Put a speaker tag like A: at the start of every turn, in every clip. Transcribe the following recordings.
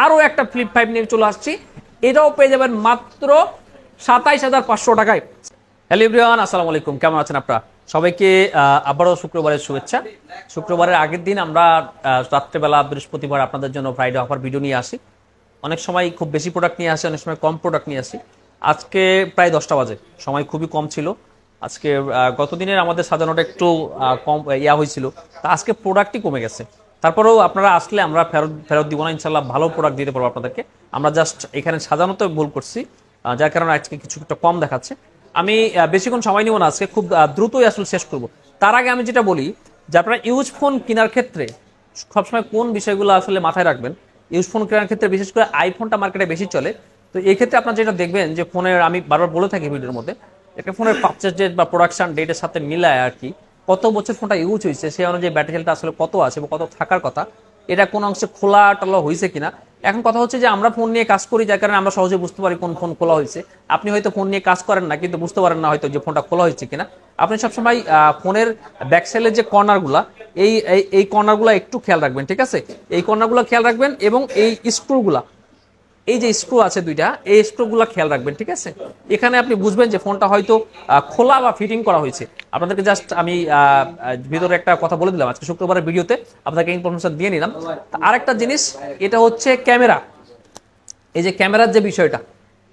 A: আরো একটা ফ্লিপ 5 নিয়ে চলে আসছি। এটাও পেয়ে যাবেন মাত্র ২৭,৫০০ টাকায়। হ্যালো এভরিওয়ান, আসসালামু আলাইকুম, কেমন আছেন আপনারা? সবাইকে আবারও শুক্রবারের শুভেচ্ছা। শুক্রবারের আগের দিন আমরা রাত্রেবেলা বৃহস্পতিবার আপনাদের জন্য ফ্রাইডে অফার ভিডিও নিয়ে আসি। অনেক সময় খুব বেশি প্রোডাক্ট নিয়ে আসি, অনেক সময় কম প্রোডাক্ট নিয়ে আসি। আজকে প্রায় 10টা বাজে, সময় খুবই কম ছিল। আজকে গতদিনের আমাদের সাজানোটা একটু কম হয়েছিল, তা আজকে প্রোডাক্টই কমে গেছে। তারপরেও আপনারা আসলে আমরা ফেরত দিব না, ইনশাল্লাহ ভালো প্রোডাক্ট দিতে পারবো আপনাদেরকে। আমরা জাস্ট এখানে সাজানোতে ভুল করছি, যার কারণে আজকে কিছুটা কম দেখাচ্ছে। আমি বেশিক্ষণ সময় নিব না, আজকে খুব দ্রুতই আসলে শেষ করব। তার আগে আমি যেটা বলি যে আপনারা ইউজ ফোন কেনার ক্ষেত্রে সবসময় কোন বিষয়গুলো আসলে মাথায় রাখবেন। ইউজ ফোন কেনার ক্ষেত্রে বিশেষ করে আইফোনটা মার্কেটে বেশি চলে। তো এই ক্ষেত্রে আপনারা যেটা দেখবেন যে ফোনের, আমি বারবার বলে থাকি ভিডিওর মধ্যে, একটা ফোনের পারচেজ ডেট বা প্রোডাকশন ডেটের সাথে মিলায় আর কি কত বছর ফোনটা ইউজ হয়েছে, সেই অনুযায়ী ব্যাটারি হেলথটা আসলে কত আছে বা কত থাকার কথা, এটা কোন অংশে খোলা টলা হয়েছে কিনা। এখন কথা হচ্ছে যে আমরা ফোন নিয়ে কাজ করি, যার কারণে আমরা সহজে বুঝতে পারি কোন ফোন খোলা হয়েছে। আপনি হয়তো ফোন নিয়ে কাজ করেন না, কিন্তু বুঝতে পারেন না হয়তো যে ফোনটা খোলা হয়েছে কিনা। আপনি সবসময় ফোনের ব্যাক সাইডের যে কর্নারগুলা, এই কর্নারগুলো একটু খেয়াল রাখবেন, ঠিক আছে? এই কর্নারগুলো খেয়াল রাখবেন এবং এই স্ক্রুগুলা, এই যে স্ক্রু আছে দুইটা, এই স্ক্রুগুলো খেয়াল রাখবেন, ঠিক আছে? এখানে আপনি বুঝবেন যে ফোনটা হয়তো খোলা বা ফিটিং করা হয়েছে। আপনাদেরকে জাস্ট আমি ভিতরে একটা কথা বলে দিলাম, আজকে শুক্রবারের ভিডিওতে আপনাদেরকে ইনফরমেশন দিয়ে নিলাম। আরেকটা জিনিস, এটা হচ্ছে ক্যামেরা। এই যে ক্যামেরার যে বিষয়টা,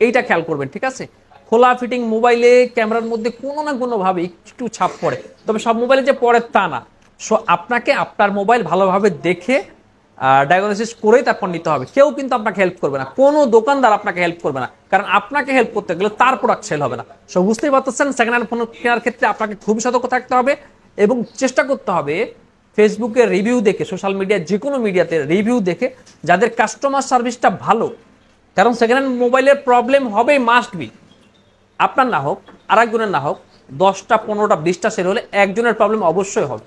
A: এইটা খেয়াল করবেন, ঠিক আছে? খোলা ফিটিং মোবাইলে ক্যামেরার মধ্যে কোনো না কোনোভাবে একটু ছাপ পড়ে, তবে সব মোবাইলে যে পড়ে তা না। সো আপনাকে আপনার মোবাইল ভালোভাবে দেখে ডায়াগনোসিস করেই তারপর নিতে হবে। কেউ কিন্তু আপনাকে হেল্প করবে না, কোনো দোকানদার আপনাকে হেল্প করবে না, কারণ আপনাকে হেল্প করতে গেলে তার প্রোডাক্ট সেল হবে না। সো বুঝতেই পারতেছেন, সেকেন্ড হ্যান্ড ফোন কেনার ক্ষেত্রে আপনাকে খুবই সতর্ক থাকতে হবে এবং চেষ্টা করতে হবে ফেসবুকে রিভিউ দেখে, সোশ্যাল মিডিয়া যে কোনো মিডিয়াতে রিভিউ দেখে, যাদের কাস্টমার সার্ভিসটা ভালো। কারণ সেকেন্ড হ্যান্ড মোবাইলের প্রবলেম হবেই, মাস্ট বি। আপনার না হোক, আরেকজনের না হোক, 10টা 15টা 20টা সেল হলে একজনের প্রবলেম অবশ্যই হবে।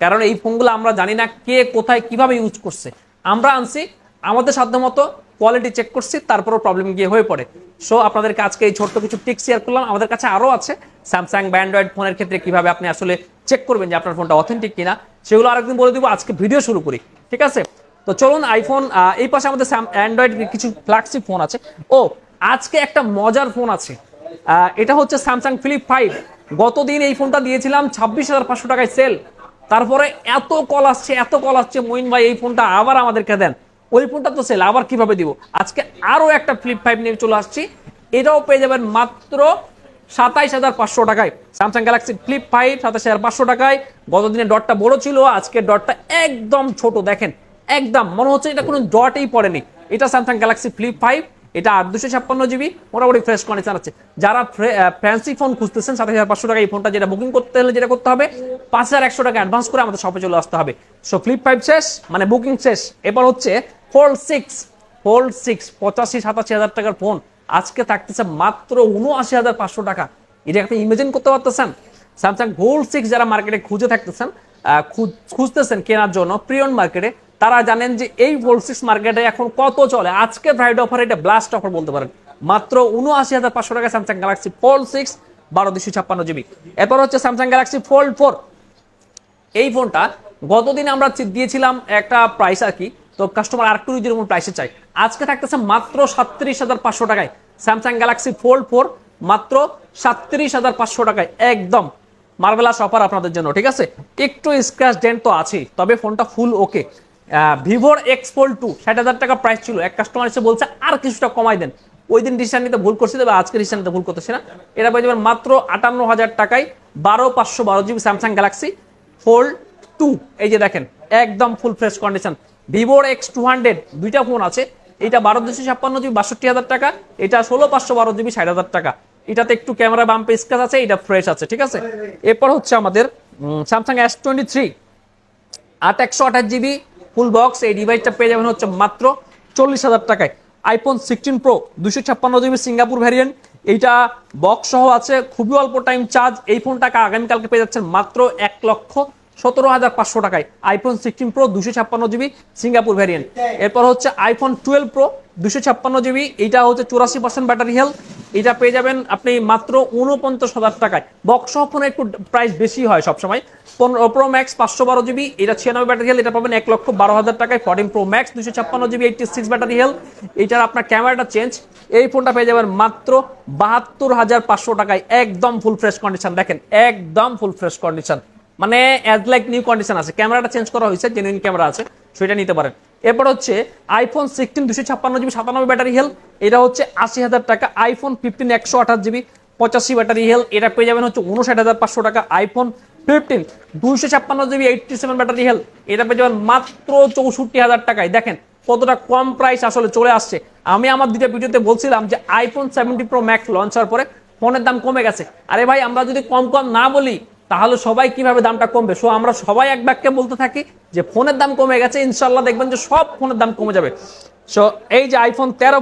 A: কারণ এই ফোনগুলো আমরা জানি না কে কোথায় কিভাবে ইউজ করছে। আমরা আনছি, আমাদের সাধ্যমতো কোয়ালিটি চেক করছি, তারপরও প্রবলেম গিয়ে হয়ে পড়ে। সো আপনাদেরকে আজকে এই ছোট্ট কিছু টিপস শেয়ার করলাম। আমাদের কাছে আরও আছে স্যামসাং বা অ্যান্ড্রয়েড ফোনের ক্ষেত্রে কিভাবে আপনি আসলে চেক করবেন যে আপনার ফোনটা অথেন্টিক কিনা, সেগুলো আরেকদিন বলে দিব। আজকে ভিডিও শুরু করি, ঠিক আছে? তো চলুন আইফোন, এই পাশে আমাদের অ্যান্ড্রয়েড কিছু ফ্ল্যাগশিপ ফোন আছে। ও আজকে একটা মজার ফোন আছে, এটা হচ্ছে স্যামসাং ফ্লিপ 5। গতদিন এই ফোনটা দিয়েছিলাম 26,500 টাকায় সেল। তারপরে এত কল আসছে, মঈন ভাই এই ফোনটা আবার আমাদেরকে দেন। ওই ফোনটা তো সেল, আবার কিভাবে দিব? আজকে আরো একটা ফ্লিপ 5 নিয়ে চলে আসছি। এটাও পেয়ে যাবেন মাত্র 27,500 টাকায়। স্যামসাং গ্যালাক্সি ফ্লিপ 5 27,500 টাকায়। গতদিনে ডটটা বড় ছিল, আজকে ডটটা একদম ছোট। দেখেন, একদম মনে হচ্ছে এটা কোনো ডটেই পড়েনি। এটা স্যামসাং গ্যালাক্সি ফ্লিপ 5, এটা 8 256 জিবি, মোটামুটি ফ্রেশ কন্ডিশন আছে। যারা ফ্যান্সি ফোন খুঁজতেছেন 27,500 টাকা এই ফোনটা, যেটা বুকিং করতে হলে যেটা করতে হবে 5,100 টাকা অ্যাডভান্স করে আমাদের শপে চলে আসতে হবে। সো ফ্লিপ 5 শেষ, মানে বুকিং শেষ। এবার হচ্ছে ফোল্ড 6 85-87 হাজার টাকার ফোন আজকে থাকতেছে মাত্র 79,500 টাকা। এটা আপনি ইমাজিন করতে পারতেছেন? স্যামসাং ফোল্ড 6 যারা মার্কেটে খুঁজতেছেন কেনার জন্য প্রিয়ন মার্কেটে, তারা জানেন যে এই ফোল্ড 6 মার্কেটে এখন কত চলে। আজকে ফ্রাইডে অফার, এটা ব্লাস্ট অফার বলতে পারেন। মাত্র 79,500 টাকা স্যামসাং গ্যালাক্সি ফোল্ড 6 12 256 জিবি। এরপর হচ্ছে স্যামসাং গ্যালাক্সি ফোল্ড 4। এই ফোনটা গতদিন আমরা দিয়েছিলাম একটা প্রাইস আর কি, তো কাস্টমার আর একটু যেরকম প্রাইসে চাই। আজকে থাকতেছে মাত্র 37,500 টাকায় স্যামসাং গ্যালাক্সি ফোল্ড 4, মাত্র 37,500 টাকায়। একদম মার্ভেলাস অফার আপনাদের জন্য, ঠিক আছে? একটু স্ক্র্যাচ ডেন্ট তো আছেই, তবে ফোনটা ফুল ওকে। ভিভোর এক্স ফোল্ড 2 60,000 টাকা প্রাইস ছিল। এক কাস্টমার এসে বলছে আর কিছুটা কমাই দেন। ওই দিন ডিসিশন নিতে ভুল করছি, তবে আজকে ডিসিশন নিতে ভুল করতেছি না। এটা পেয়ে যাবেন মাত্র 58,000 টাকায় 12/512 জিবি স্যামসাং গ্যালাক্সি ফোল্ড 2। এই যে দেখেন, একদম ফুল ফ্রেশ কন্ডিশন। ভিভোর X200 দুইটা ফোন আছে, এটা 12 256 জিবি 62,000 টাকা, এটা 16/512 জিবি 60,000 টাকা। এটাতে একটু ক্যামেরা বাম্পে স্ক্র্যাচ আছে, এটা ফ্রেশ আছে, ঠিক আছে? এরপর হচ্ছে আমাদের Samsung S23 8/128 GB full box. এই ডিভাইসটা পেয়ে যাবেন হচ্ছে মাত্র 40,000 টাকায়। IPhone 16 pro 256 GB Singapore variant, এইটা বক্স সহ আছে, খুবই অল্প টাইম চার্জ। এই ফোনটাকে আগামীকালকে পেয়ে যাচ্ছেন মাত্র 1,17,500 টাকায়। IPhone 16 pro 256 GB Singapore variant. এরপর হচ্ছে আইফোন 12 প্রো 256 জিবি, এইটা হচ্ছে 84% ব্যাটারি হেলথ, এটা পেয়ে যাবেন আপনি মাত্র 49,000 টাকায়। বক্স ফোনে একটু প্রাইস বেশি হয় সবসময়। 15 প্রো ম্যাক্স 512 জিবি, এটা 96 ব্যাটারি হেলথ, এটা পাবেন 1,12,000 টাকায়। 14 Pro max 256 GB 86 battery health, এটার আপনার ক্যামেরাটা চেঞ্জ, এই ফোনটা পেয়ে যাবেন মাত্র 72,500 টাকায়, একদম ফুল ফ্রেশ কন্ডিশন। দেখেন একদম ফুল ফ্রেশ কন্ডিশন, মানে অ্যাজ লাইক নিউ কন্ডিশন আছে। ক্যামেরাটা চেঞ্জ করা হয়েছে, জেনুইন ক্যামেরা আছে, সেটা নিতে পারেন। এরপর হচ্ছে আইফোন 16 256 জিবি 97 ব্যাটারি হেলথ, এটা হচ্ছে 80,000 টাকা। আইফোন 15 128 জিবি 85 ব্যাটারি হেলথ, এটা পেয়ে যাবেন হচ্ছে 59,500 টাকা। আইফোন 15 256 জিবি 87 ব্যাটারি হেলথ, এটা পেয়ে যাবেন মাত্র 64,000 টাকায়। দেখেন কতটা কম প্রাইস আসলে চলে আসছে। আমি আমার দুটো ভিডিওতে বলছিলাম যে আইফোন 70 প্রো ম্যাক্স লঞ্চ হওয়ার পরে ফোনের দাম কমে গেছে। আরে ভাই, আমরা যদি কম কম না বলি তাহলে সবাই কিভাবে দামটা কমবে? সো আমরা সবাই এক বাক্যে বলতে থাকি যে ফোনের দাম কমে গেছে, ইনশাল্লাহ দেখবেন যে সব ফোনের দাম কমে যাবে। সো এই যে আইফোন 13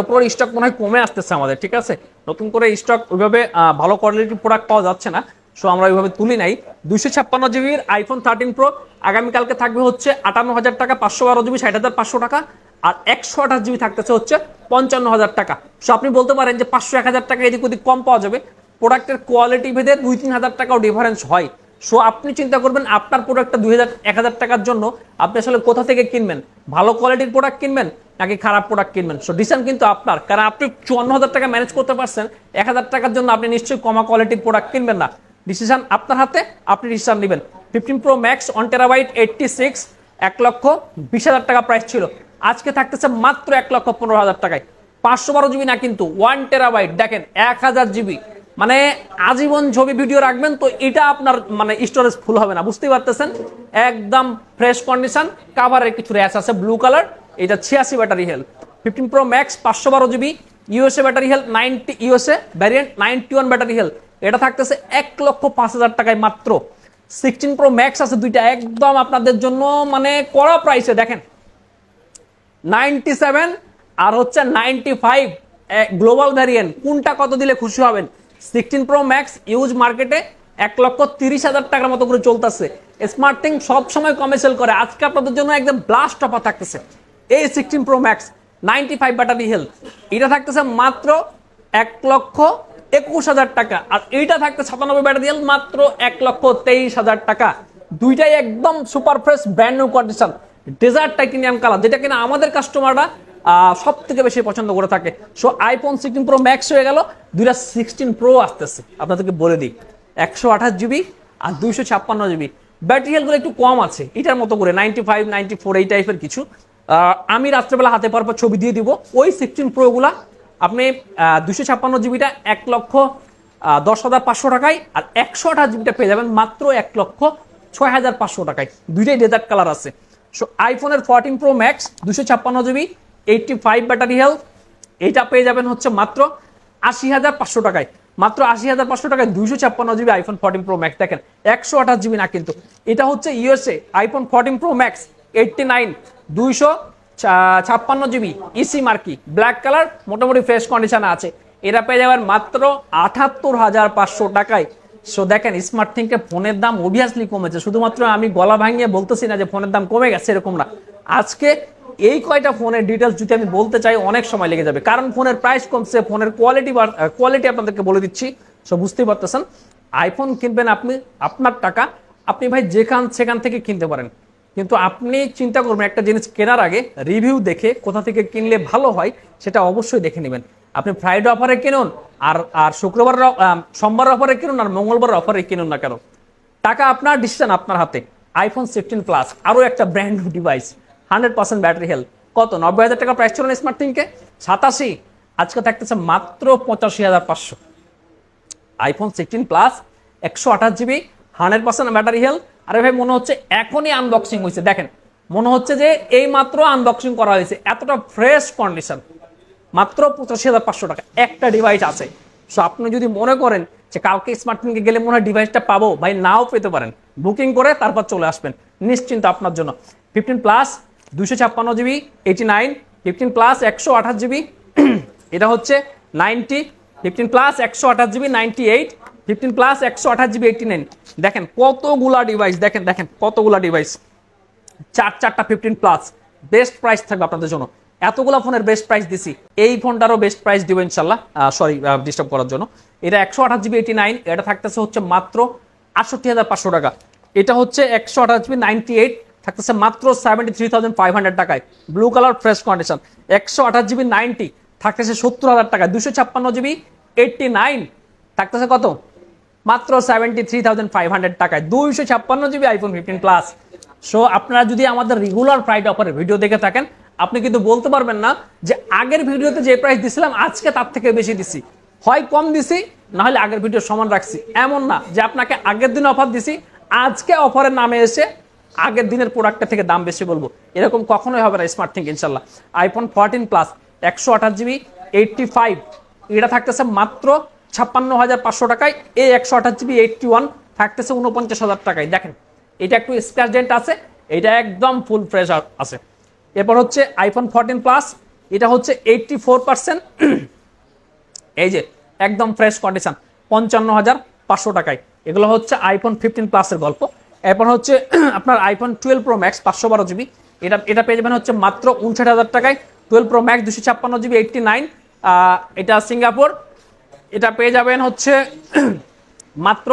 A: প্রোর স্টক মনে হয় কমে আসতেছে আমাদের, ঠিক আছে? নতুন করে স্টক ওইভাবে ভালো কোয়ালিটির প্রোডাক্ট পাওয়া যাচ্ছে না, সো আমরা ওইভাবে তুলি নাই। 256 জিবির আইফোন 13 প্রো আগামীকালকে থাকবে হচ্ছে 58,000 টাকা, 512 জিবি 60,500 টাকা, আর 128 জিবি থাকতেছে হচ্ছে 55,000 টাকা। সো আপনি বলতে পারেন যে 500-1000 টাকা এদিক ওদিক কম পাওয়া যাবে, প্রোডাক্টের কোয়ালিটি ভেদে 2-3 হাজার টাকাও ডিফারেন্স হয়। সো আপনি চিন্তা করবেন আপনার প্রোডাক্টটা 2,000-1,000 টাকার জন্য আপনি আসলে কোথা থেকে কিনবেন, ভালো কোয়ালিটির প্রোডাক্ট কিনবেন নাকি খারাপ প্রোডাক্ট কিনবেন। সো ডিসিশন কিন্তু আপনার, কারণ আপনি 54,000 টাকা ম্যানেজ করতে পারছেন, 1,000 টাকার জন্য আপনি নিশ্চয়ই কমা কোয়ালিটির প্রোডাক্ট কিনবেন না। ডিসিশন আপনার হাতে, আপনি ডিসিশন নেবেন। 15 প্রো ম্যাক্স 1 টেরাবাইট 86 1,20,000 টাকা প্রাইস ছিল, আজকে থাকতেছে মাত্র 1,15,000 টাকায়। 512 জিবি না কিন্তু 1 টেরাবাইট, দেখেন 1000 জিবি, মানে আজীবন ছবি ভিডিও রাখবেন তো এটা আপনার মানে স্টোরেজ ফুল হবে না, বুঝতেই পারতেছেন। একদম ফ্রেশ কন্ডিশন, কাভারের কিছু র্যাশ আছে ব্লু কালার, এটা 86 battery health. 15 pro max 512 GB USA battery health, 90 USA variant 91 battery health, এটা থাকতেছে 1,05,000 টাকায় মাত্র। 16 প্রো ম্যাক্স আছে দুইটা, একদম আপনাদের জন্য মানে কড়া প্রাইসে। দেখেন 97 আর হচ্ছে 95 গ্লোবাল ভ্যারিয়েন্ট, কোনটা কত দিলে খুশি হবেন? 16 প্রো ম্যাক্স ইউজ মার্কেটে 1,30,000 টাকার মতো করে চলতেছে। স্মার্ট থিং সব সময় কমে সেল করে, আজকে আপনাদের জন্য একদম ব্লাস্ট অফার থাকতেছে। এই 16 প্রো ম্যাক্স 95 ব্যাটারি হেলথ, এটা থাকতেছে মাত্র 1,21,000 টাকা, আর এইটা থাকতে 97 ব্যাটারি হেলথ মাত্র 1,23,000 টাকা। দুইটাই একদম super fresh brand new condition, dessert titanium colour, যেটা কিনা আমাদের কাস্টমাররা সব থেকে বেশি পছন্দ করে থাকে। সো আইফোন 16 প্রো ম্যাক্স হয়ে গেল, দুইটা 16 প্রো আসতেছে, আপনাদেরকে বলে দিই 128 জিবি আর 256 জিবি। ব্যাটারি হেলথগুলো একটু কম আছে এটার মতো করে, 95 94 এই টাইপের কিছু। আমি রাত্রেবেলা হাতে পাওয়ার পর ছবি দিয়ে দিব। ওই 16 প্রো গুলা আপনি 256 জিবিটা 1,10,500 টাকায়, আর 128 জিবিটা পেয়ে যাবেন মাত্র 1,06,500 টাকায়। দুইটাই ডেজার্ট কালার আছে। সো আইফোনের 14 Pro max 256 GB 85 battery health, এটা পেয়ে যাবেন হচ্ছে মাত্র 80,500 টাকায়। মাত্র 80,500 টাকায় 256 জিবি আইফোন 14 প্রো ম্যাক্স। দেখেন 128 জিবি না কিন্তু, এটা হচ্ছে USA iPhone 14 Pro Max 89 256 GB ইসি মার্কি ব্ল্যাক কালার, মোটামুটি ফ্রেশ কন্ডিশনে আছে, এটা পেয়ে যাবেন মাত্র 78,500 টাকায়। সো দেখেন স্মার্ট থিংকে ফোনের দাম অবভিয়াসলি কমেছে, শুধুমাত্র আমি গলা ভাঙিয়ে বলতেছি না যে ফোনের দাম কমে গেছে, এরকম না। আজকে এই কয়টা ফোনের ডিটেলস যদি আমি বলতে চাই অনেক সময় লেগে যাবে, কারণ ফোনের প্রাইস কমছে, ফোনের কোয়ালিটি আপনাদেরকে বলে দিচ্ছি। সো বুঝতেই পারতেছেন, আইফোন কিনবেন আপনি আপনার টাকা, আপনি ভাই সেখান থেকে কিনতে পারেন, কিন্তু আপনি চিন্তা করবেন একটা জিনিস কেনার আগে রিভিউ দেখে কোথা থেকে কিনলে ভালো হয় সেটা অবশ্যই দেখে নেবেন। আপনি ফ্রাইডে অফারে কিনুন আর শুক্রবার সোমবার অফারে কিনুন আর মঙ্গলবার অফারে কিনুন না কেন, টাকা আপনার, ডিসিশন আপনার হাতে। আইফোন 16 প্লাস আরো একটা brand new device, 100% battery health, কত 90,000 টাকা প্রাইস ছিল না স্মার্ট থিংকে, 87, আজকে থাকতেছে মাত্র 85,500। IPhone 16 plus 128 GB 100% battery health. আরে ভাই মনে হচ্ছে এখনই আনবক্সিং হয়েছে, দেখেন মনে হচ্ছে যে এই মাত্র আনবক্সিং করা হয়েছে, এতটা ফ্রেশ কন্ডিশন। মাত্র 85,500 টাকা একটা ডিভাইস আছে। সো আপনি যদি মনে করেন যে কালকে স্মার্ট ফোনকে গেলে মনে হয় ডিভাইসটা পাবো, ভাই নাও পেতে পারেন, বুকিং করে তারপর চলে আসবেন, নিশ্চিন্ত আপনার জন্য। 15 প্লাস 256 জিবি 89, 15 প্লাস 128 জিবি এটা হচ্ছে 90, 15 প্লাস 128 জিবি 98, 15 প্লাস 128 জিবি 89। দেখেন কতগুলা ডিভাইস, দেখেন কতগুলা ডিভাইস, চারটা 15 প্লাস, বেস্ট প্রাইস থাকবে আপনাদের জন্য এতগুলো ফোনের বেস্ট প্রাইস দিছি, এই ফোনটারও বেস্ট প্রাইস দিব ইনশাল্লাহ। সরি ডিস্টার্ব করার জন্য। এটা 128GB 89, এটা থাকতেছে হচ্ছে মাত্র 68,500 টাকা। এটা হচ্ছে 128GB 98 থাকতেছে মাত্র 73,500 টাকায়, blue colour fresh condition. 128GB 90 থাকতেছে 70,000 টাকা। 256GB 89 থাকতেছে কত? মাত্র 73,500 টাকায় 256GB আইফোন 15 প্লাস। সো আপনারা যদি আমাদের রেগুলার ফ্রাইডে অফারের ভিডিও দেখে থাকেন, আপনি কিন্তু বলতে পারবেন না যে আগের ভিডিওতে যে প্রাইস দিছিলাম আজকে তার থেকে বেশি দিছি, হয় কম দিছি না হলে আগের ভিডিও সমান রাখছি। এমন না যে আপনাকে আগের দিন অফার দিছি, আজকে অফারের নামে এসে আগের দিনের প্রোডাক্টের থেকে দাম বেশি বলবো, এরকম কখনোই হবে না স্মার্ট থিঙ্ক ইনশাল্লাহ। আইফোন 14 প্লাস 128GB 85 এটা থাকতেছে মাত্র 56,500 টাকায়। এই 128GB 81 থাকতেছে 49,000 টাকায়। দেখেন এটা একটু স্ক্র্যাচ ডেন্ট আছে, এটা একদম ফুল ফ্রেশ আছে। এরপর হচ্ছে আইফোন 14 প্লাস, এটা হচ্ছে 84%, এই যে একদম ফ্রেশ কন্ডিশন 55,500 টাকায়। এগুলো হচ্ছে আইফোন 15 প্লাসের গল্প। এরপর হচ্ছে আপনার আইফোন 12 প্রো ম্যাক্স 512GB, এটা পেয়ে যাবেন হচ্ছে মাত্র 59,000 টাকায়। 12 প্রো ম্যাক্স 256GB 89, এটা সিঙ্গাপুর, এটা পেয়ে যাবেন হচ্ছে মাত্র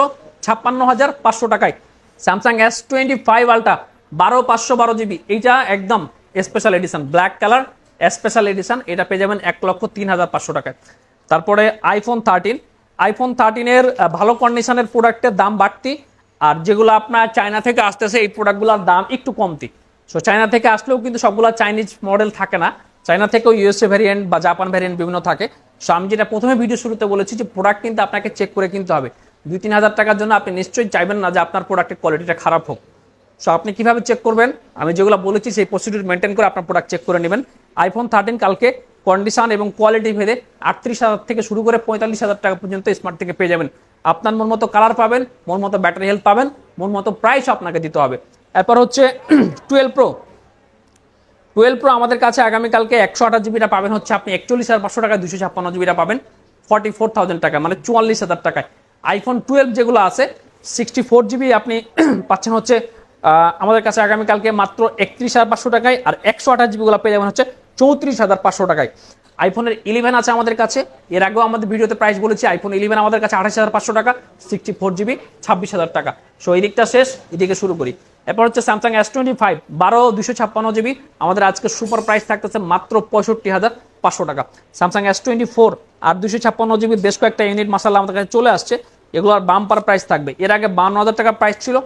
A: 56,500 টাকায়। স্যামসাং S25 আলট্রা 12512GB, এইটা একদম special edition, black colour special edition, এটা পেয়ে যাবেন 1,03,500 টাকায়। তারপরে আইফোন 13 এর ভালো কন্ডিশনের প্রোডাক্টের দাম বাড়তি, আর যেগুলো আপনার চায়না থেকে আসতেছে এই প্রোডাক্টগুলোর দাম একটু কমতি। সো চায়না থেকে আসলেও কিন্তু সবগুলো চাইনিজ মডেল থাকে না, চায়না থেকেও ইউএসএ ভ্যারিয়েন্ট বা জাপান ভ্যারিয়েন্ট বিভিন্ন থাকে। সো আমি যেটা প্রথমে ভিডিও শুরুতে বলেছি যে প্রোডাক্ট কিন্তু আপনাকে চেক করে কিনতে হবে। 2-3 হাজার টাকার জন্য আপনি নিশ্চয়ই চাইবেন না যে আপনার প্রোডাক্টের কোয়ালিটিটা খারাপ হোক। সো আপনি কিভাবে চেক করবেন, আমি যেগুলো বলেছি সেই প্রসিডিউর মেনটেন করে আপনার প্রোডাক্ট চেক করে নেবেন। আইফোন 13 কালকে কন্ডিশন এবং কোয়ালিটি ভেদে 38,000 থেকে শুরু করে 45,000 টাকা পর্যন্ত স্মার্ট থেকে পেয়ে যাবেন। আপনার মন মতো কালার পাবেন, মন মতো ব্যাটারি হেলথ পাবেন, মন মতো প্রাইস আপনাকে দিতে হবে। এরপর হচ্ছে 12 প্রো আমাদের কাছে আগামীকালকে 128GBটা পাবেন হচ্ছে আপনি 41,500 টাকায়, 256GBটা পাবেন 44,000 টাকা, মানে 44,000 টাকায়। আইফোন 12 যেগুলো আছে 64GB আপনি পাচ্ছেন হচ্ছে আমাদের কাছে আগামীকালকে মাত্র 31,500 টাকায়, আর 128GB গুলো পেয়ে যাবেন হচ্ছে 34,500 টাকায়। আইফোনের 11 আছে আমাদের কাছে, এর আগেও আমাদের ভিডিওতে প্রাইস বলেছি। আইফোন 11 আমাদের কাছে 28,500 টাকা, 64GB 26,000 টাকা। সো এই দিকটা শেষ, এদিকে শুরু করি। এরপর হচ্ছে স্যামসাং S25 12/256GB, আমাদের আজকে সুপার প্রাইস থাকতেছে মাত্র 65,500 টাকা। স্যামসাং S24 আর 256GB বেশ কয়েকটা ইউনিট মাসাল্লাহ আমাদের কাছে চলে আসছে, এগুলোর বাম্পার প্রাইস থাকবে। এর আগে 52,000 টাকা প্রাইস ছিল,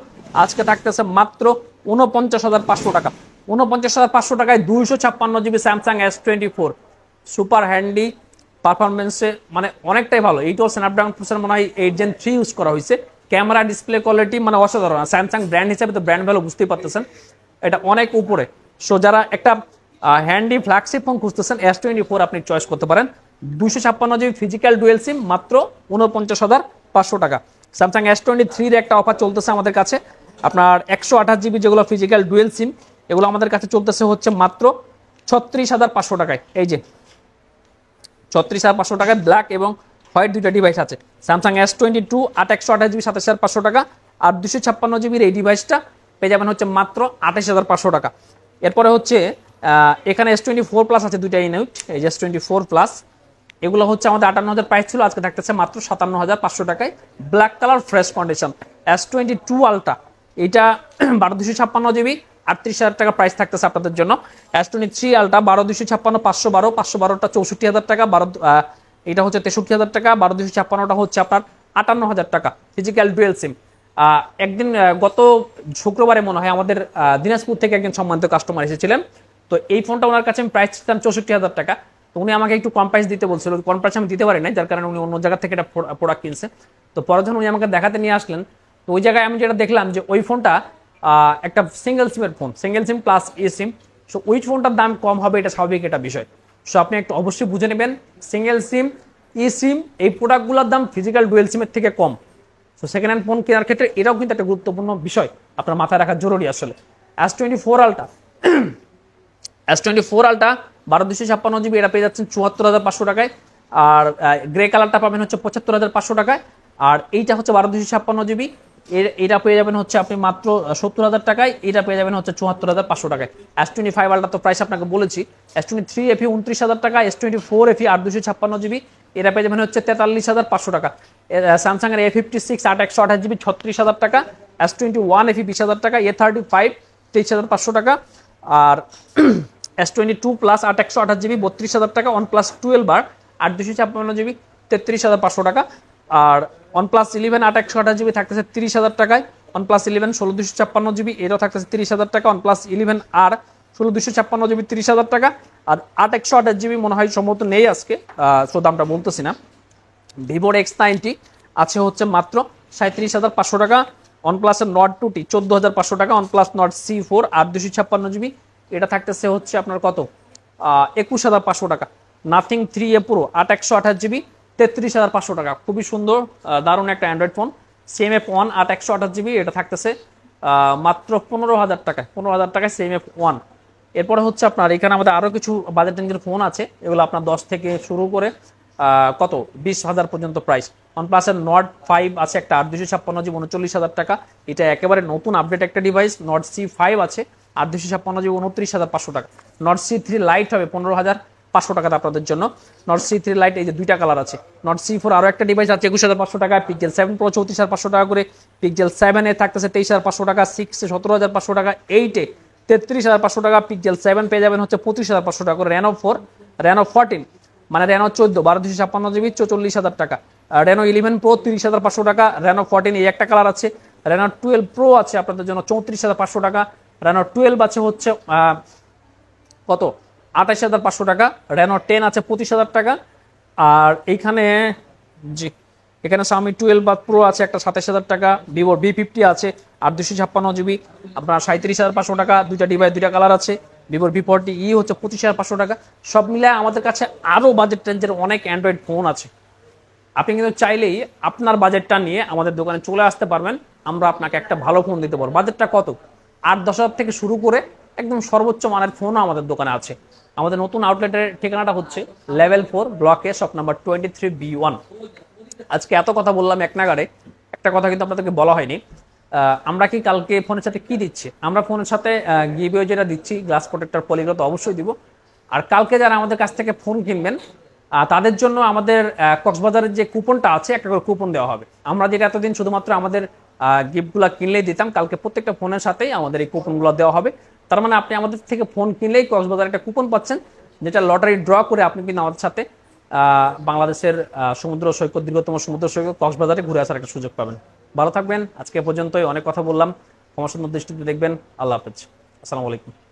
A: আজকে থাকতেছে মাত্র 49,500 টাকা। 49,500 টাকায় 256GB Samsung S24 super handy পারফরমেন্সে, মানে অনেকটাই ভালো। এইটাও স্ন্যাপড্রাগন প্রসেসর মনে হয় 8 Gen 3 ইউজ করা হয়েছে। ক্যামেরা ডিসপ্লে কোয়ালিটি মানে অসাধারণ। স্যামসাং ব্র্যান্ড হিসেবে তো ব্র্যান্ড ভ্যালু বুঝতেই পারতেছেন, এটা অনেক উপরে। সো যারা একটা হ্যান্ডি ফ্ল্যাগশিপ ফোন খুঁজতেছেন, S24 আপনি চয়েস করতে পারেন। 256GB ফিজিক্যাল ডুয়েল সিম মাত্র 49,500 টাকা। স্যামসাং S23 এর একটা অফার চলতেছে আমাদের কাছে, আপনার 128GB যেগুলো ফিজিক্যাল ডুয়েল সিম, এগুলো আমাদের কাছে চলতেছে হচ্ছে মাত্র 36,500 টাকায়। এই যে 36,500 টাকায় ব্ল্যাক এবং হোয়াইট দুইটা ডিভাইস আছে। স্যামসাং S22 128GB 27,500 টাকা, আর 256GB এই ডিভাইসটা পেয়ে যাবেন হচ্ছে মাত্র 28,500 টাকা। এরপরে হচ্ছে এখানে S24 প্লাস আছে দুইটা ইউনিট, এই যে S24 প্লাস, এগুলো হচ্ছে আমাদের 58,000 প্রাইস ছিল, আজকে থাকতেছে মাত্র 57,500 টাকায়, black colour fresh condition. S22 ultra এটা 12/256GB 38,000 টাকা প্রাইস থাকতেছে আপনাদের জন্য। S23 আলট্রা 12/256 512টা 64,000 টাকা, এটা হচ্ছে 63,000 টাকা, 12/256টা হচ্ছে আপনার 58,000 টাকা ফিজিক্যাল ডুয়েল সিম। একদিন গত শুক্রবারে মনে হয় আমাদের দিনাজপুর থেকে একজন সম্মানিত কাস্টমার এসেছিলেন, তো এই ফোনটা ওনার কাছে আমি প্রাইস দিতাম 64,000 টাকা, তো উনি আমাকে একটু কম প্রাইস দিতে বলছিল, কম প্রাইস আমি দিতে পারি নাই, যার কারণে উনি অন্য জায়গা থেকে একটা প্রোডাক্ট কিনছে। তো পরে যখন উনি আমাকে দেখাতে নিয়ে আসলেন, তো ওই জায়গায় আমি যেটা দেখলাম যে ওই ফোনটা একটা সিঙ্গেল সিমের ফোন, সিঙ্গেল সিম প্লাস ই সিম। সো ওই ফোনটার দাম কম হবে, এটা স্বাভাবিক একটা বিষয়। সো আপনি একটু অবশ্যই বুঝে নেবেন, সিঙ্গেল সিম ই সিম এই প্রোডাক্টগুলোর দাম ফিজিক্যাল ডুয়েল সিমের থেকে কম। সো সেকেন্ড হ্যান্ড ফোন কেনার ক্ষেত্রে এটাও কিন্তু একটা গুরুত্বপূর্ণ বিষয় আপনার মাথায় রাখা জরুরি আসলে। S24 আলট্রা 12/256GB এটা পেয়ে যাচ্ছেন 74,500 টাকায়, আর গ্রে কালারটা পাবেন হচ্ছে 75,500 টাকায়, আর এইটা হচ্ছে 12/256GB এটা পেয়ে যাবেন হচ্ছে আপনি মাত্র 70,000 টাকায়, এটা পেয়ে যাবেন হচ্ছে 74,500 টাকায়। S25 আলট্রা তো প্রাইস আপনাকে বলেছি। S23 FE 29,000 টাকা, S24 FE 8/256 GB, এটা পেয়ে যাবেন হচ্ছে 43,500 টাকা। স্যামসাং এর A56 8/128 GB 36,000 টাকা, S21 FE 20,000 টাকা, A35 23,500 টাকা, আর S22 প্লাস 8/128 GB 32,000 টাকা, OnePlus 12 বার 8/256 GB 33,500 টাকা, আর OnePlus 11 8/128 GB থাকতেছে 30,000 টাকায়, OnePlus 11 16/256 GB এটাও থাকতেছে 30,000 টাকা, OnePlus 11 আর 16/256 GB 30,000 টাকা, আর 8/128 GB মনে হয় সম্ভবত নেই আজকে, সো দামটা বলতেছি না। ভিভোর X90 আছে হচ্ছে মাত্র 37,500 টাকা, OnePlus এর Nord 2T 14,500 টাকা, OnePlus Nord C4 8/256 GB এটা থাকতেছে হচ্ছে আপনার কত 21,500 টাকা, Nothing 3A Pro 8/128 GB 33,500 টাকা। খুবই সুন্দর দারুণ একটা অ্যান্ড্রয়েড ফোন। CMF1 8/128 GB এটা থাকতেছে মাত্র 15,000 টাকায়, 15,000 টাকায় CMF1। এরপরে হচ্ছে আপনার এখানে আমাদের আরও কিছু বাজেট রেঞ্জের ফোন আছে, এগুলো আপনার 10 থেকে শুরু করে কত 20,000 পর্যন্ত প্রাইস। OnePlus এর Nord 5 আছে একটা 8/256 GB 39,000 টাকা, এটা একেবারে নতুন আপডেট একটা ডিভাইস। Nord C5 আছে 8/256 GB 29,500 টাকা। Nord C3 Lite হবে 15,500 টাকাতে আপনাদের জন্য। Nord C3 Lite এই যে দুইটা কালার আছে। Nord C4 আরও একটা ডিভাইস আছে 21,500 টাকা, Pixel 7 Pro 34,500 টাকা করে, Pixel 7 এ থাকতেছে 23,500 টাকা, 6 এ 17,500 টাকা, 8 এ 33,500 টাকা, Pixel 7 পেয়ে যাবেন হচ্ছে 25,500 টাকা করে, Reno 4 Reno 14 মানে Reno 14 12/256 GB 44,000 টাকা, Reno 11 Pro 30,500 টাকা, Reno 14 এই একটা কালার আছে, Reno 12 Pro আছে আপনাদের জন্য 34,500 টাকা, Reno 12 আছে হচ্ছে কত 28,500 টাকা, Reno 10 আছে 25,000 টাকা, আর এইখানে জি এখানে Xiaomi 12 Pro আছে একটা 27,000 টাকা, Vivo V50 আছে 8/256 GB আপনার 37,500 টাকা, দুইটা ডিভাইস দুইটা কালার আছে, Vivo V40e হচ্ছে 25,500 টাকা। সব মিলায় আমাদের কাছে আরও বাজেট রেঞ্জের অনেক অ্যান্ড্রয়েড ফোন আছে। আপনি কিন্তু চাইলেই আপনার বাজেটটা নিয়ে আমাদের দোকানে চলে আসতে পারবেন, আমরা আপনাকে একটা ভালো ফোন দিতে পারবো। বাজেটটা কত 8-10 হাজার থেকে শুরু করে একদম সর্বোচ্চ মানের ফোনও আমাদের দোকানে আছে। আমাদের নতুন আউটলেটের ঠিকানাটা হচ্ছে লেভেল 4 ব্লক এ শপ নাম্বার 23B1। আজকে এত কথা বললাম এক নাগারে, একটা কথা কিন্তু আপনাদেরকে বলা হয়নি, আমরা কি কালকে ফোনের সাথে কি দিচ্ছি? আমরা ফোনের সাথে গিভওয়ে যেটা দিচ্ছি গ্লাস প্রোটেক্টর পলিগ্রাফ তো অবশ্যই দিব। আর কালকে যারা আমাদের কাছ থেকে ফোন কিনবেন তাদের জন্য আমাদের কক্সবাজারের যে কুপনটা আছে একটা করে কুপন দেওয়া হবে। আমরা যেটা এতদিন শুধুমাত্র আমাদের গিফটগুলো কিনলেই দিতাম, কালকে প্রত্যেকটা ফোনের সাথেই আমাদের এই কুপনগুলো দেওয়া হবে। তার মানে আপনি আমাদের থেকে ফোন কিনলেই কক্সবাজারে একটা কুপন পাচ্ছেন, যেটা লটারি ড্র করে আপনি কিন্তু আমাদের সাথে বাংলাদেশের সমুদ্র সৈকত, দীর্ঘতম সমুদ্র সৈকত কক্সবাজারে ঘুরে আসার একটা সুযোগ পাবেন। ভালো থাকবেন, আজকে পর্যন্তই, অনেক কথা বললাম, ক্ষমাসুন্দর দৃষ্টিতে দেখবেন। আল্লাহ হাফেজ, আসসালামু আলাইকুম।